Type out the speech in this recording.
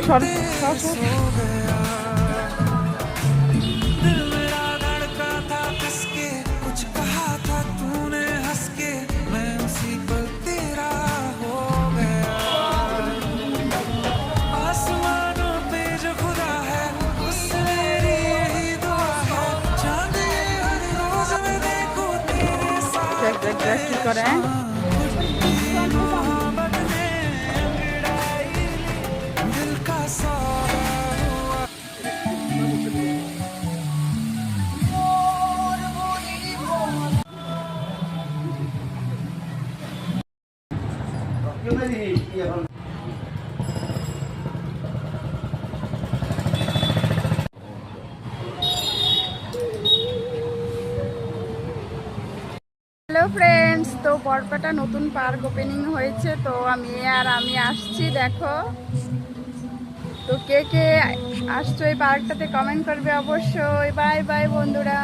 সর সর সর। দেখ দেখ দেখ কি করে। হ্যালো ফ্রেন্ডস, তো বরপেটা নতুন পার্ক ওপেনিং হয়েছে, তো আমি আসছি দেখো। তো কে কে আসছো এই পার্কটাতে কমেন্ট করবে অবশ্যই। বাই বাই বন্ধুরা।